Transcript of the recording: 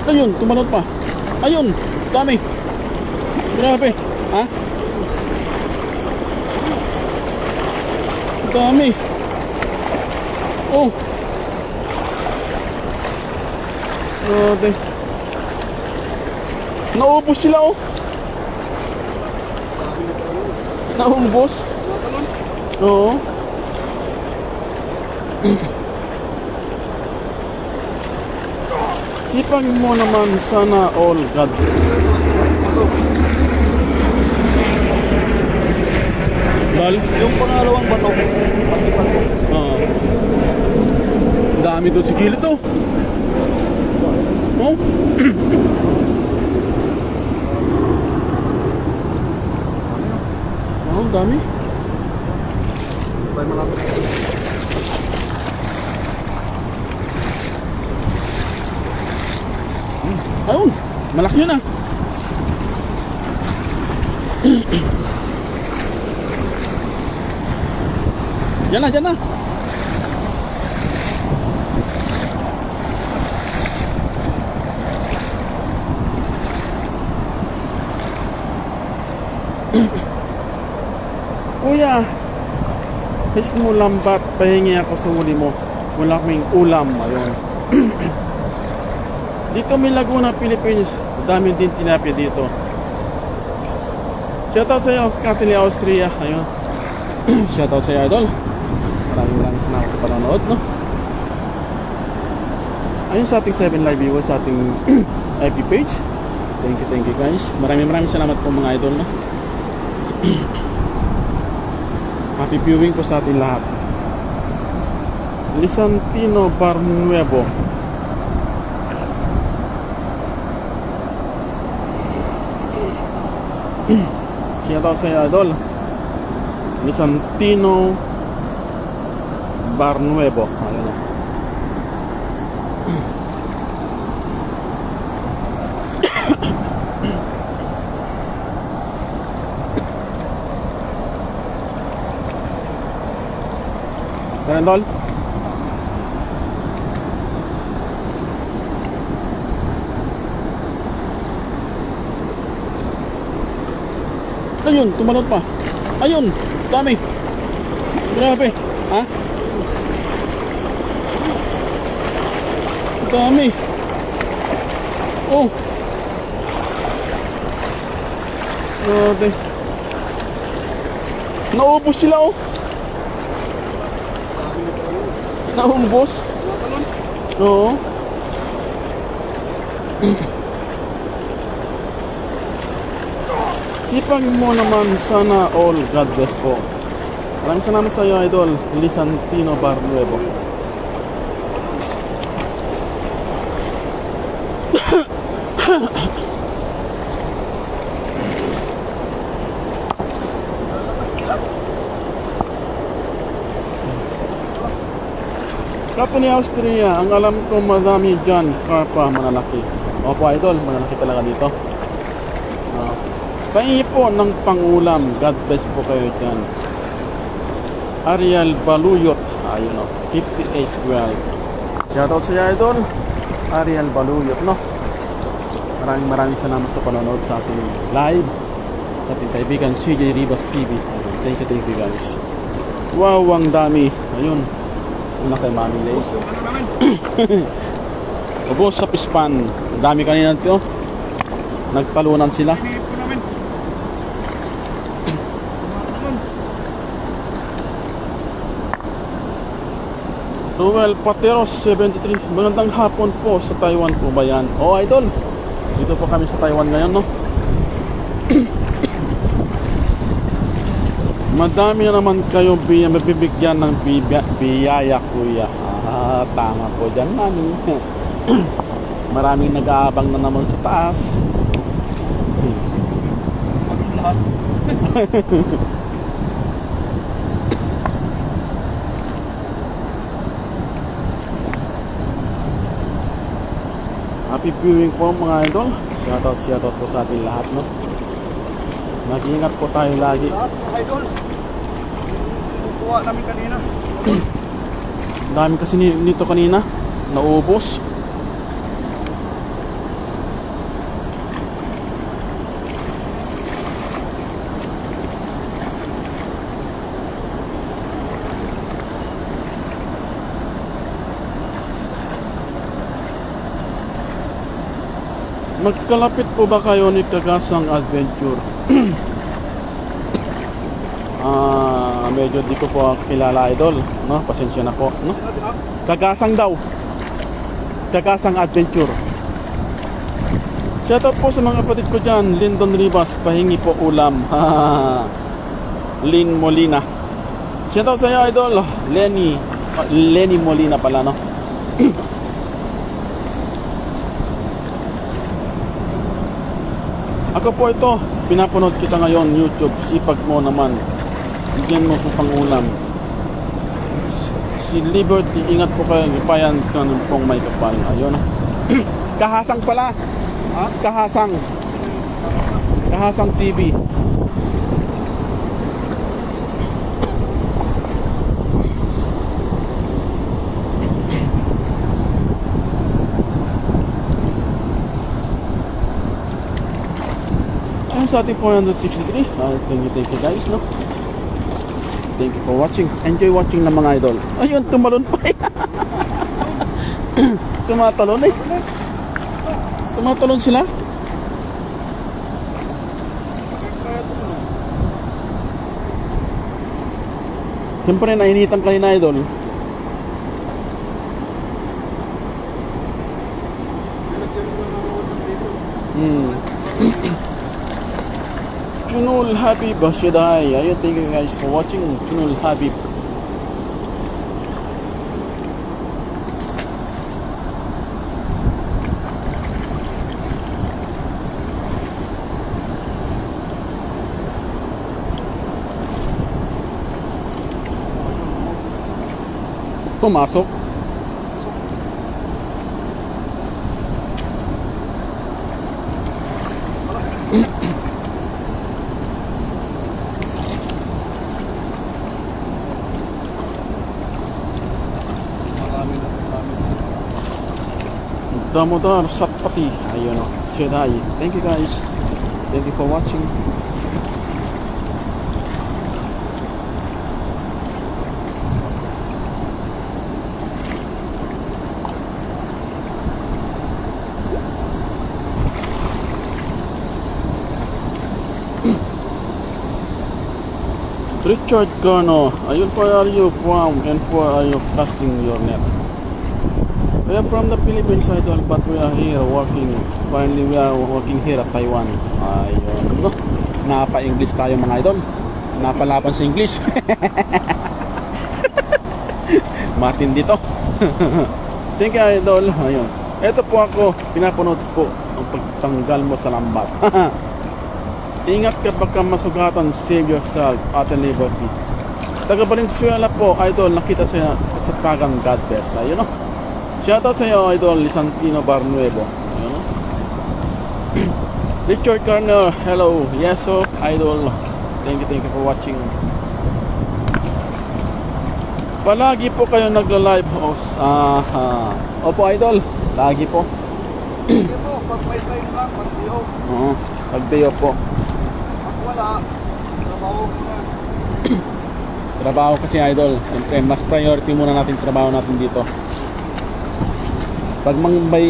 Ayun, tumalon pa. Ayun, dami. Grabe. Ha? Dami. Oh. Grabe. Naubos sila oh. Naubos. Oo. Sipag mo naman sana all God. Dal? Yung pangalawang bato, pagkisan ko. Oo. Dami doon sa gilid oh. Oh? Oh, dami. Tayo malapit. Ayun, malaki yun ah. Diyan na, diyan na. Kuya, his mo lambat, pahingi ako sa huli mo. Wala kaming ulam, ayun. Dito may Laguna, Philippines. Dami din tilapia dito. Shoutout sa iyo, Katili, Austria. Ayun. Shoutout sa iyo, idol. Maraming salamat sa panonood, no? Ayun sa ating 7 live viewers sa ating FB page. Thank you guys. Maraming salamat po mga idol, no? Happy viewing po sa ating lahat. Lisantino Barnuevo. Shoutout sa iyo, idol. Lisantino Barnuevo. Ayun. Ayun, idol. Ayun, tumalon pa. Ayun, dami. Grabe. Ha? Dami. Oh. Grabe. Naubos sila oh. Naubos. Oo. Sipag mo naman sana all. God bless po. Maraming salamat sa iyo, idol. Lisantino Barnuevo. Kapwa ni Austria, ang alam ko madami dyan, karpa, malalaki. Opo, idol, malalaki talaga dito. Pahingi po ng pangulam. God bless po kayo dyan. Ariel Baluyot. Ayun o. 5812. Shoutout sa iyo, idol. Ariel Baluyot, no? Maraming salamat sa panonood sa ating live. Sa ating kaibigan, CJ Rivas TV. Thank you guys. Wow, ang dami. Ayun. Una kay Mami Lace. Ubos sa pispan. Ang dami kanina ito. Nagtalunan sila. Ruel Pateros 73. Magandang hapon po sa Taiwan po ba yan? Oh, idol. Dito po kami sa Taiwan ngayon, no? Madami na naman kayo mabibigyan ng biyaya, kuya. Ah, tama po dyan, mami. Maraming nag-aabang na naman sa taas. Lahat. Happy viewing po mga idol. Shoutout po sa ating lahat, no? Mag-ingat po tayo lagi. Lahat mga idol. Kukuha namin kanina. Dami kasi nito kanina. Naubos. Magkalapit po ba kayo ni Kagasang Adventure? Medyo di ko po kilala idol, no? Pasensya na po, no? Kagasang daw. Kagasang Adventure. Shoutout po sa mga kapatid ko dyan. Lyndon Rivas, pahingi po ulam. Lynn Molina. Shoutout sa iyo idol. Lenny Molina pala, no? Ako po ito, pinapanood kita ngayon YouTube. Sipag mo naman. Bigyan mo po pang ulam. Si Liberty, ingat po kayo. Ipayan ka ng pong may kapal. Ayun. Kahasang pala. Ha? Kahasang. Kahasang TV. Ayun sa ating 463. Thank you guys, no? Thank you for watching. Enjoy watching ng mga idol. Ayun, tumalon pa. Tumatalon eh. Tumatalon sila. Siyempre, nainitan kanina idol. Chunul Habib Shedai. Ayun, thank you guys for watching. Chunul Habib. Pumasok. Damodar Satpati. Ayun, Shedai. Thank you guys. Thank you for watching. Richard Garno, ayun, where are you from and where are you casting your net? We are from the Philippines idol, but we are here working. Finally, we are working here at Taiwan. Ayun, no? Napa-English tayo mga idol. Napalaban sa English. Matindi to. Thank you idol. Ayun. Ito po ako, pinapanood po ang pagtanggal mo sa lambat. Ingat ka baka masugatan, save yourself, Ate Liberty. Taga Valenzuela po, idol, nakita sa Tagang God bless. Ayun, no? Shoutout sa iyo, idol, Lisantino Barnuevo. Ayun, no? Richard Garner, hello. Yes, so, idol. Thank you for watching. Palagi po kayo nagla-live host. Opo, idol. Lagi po. Sige po, pag may time lang, pag day off. Oo, pag day off po. Pag wala, trabaho ko na. Trabaho kasi idol. Siyempre, mas priority muna natin trabaho natin dito. Pag may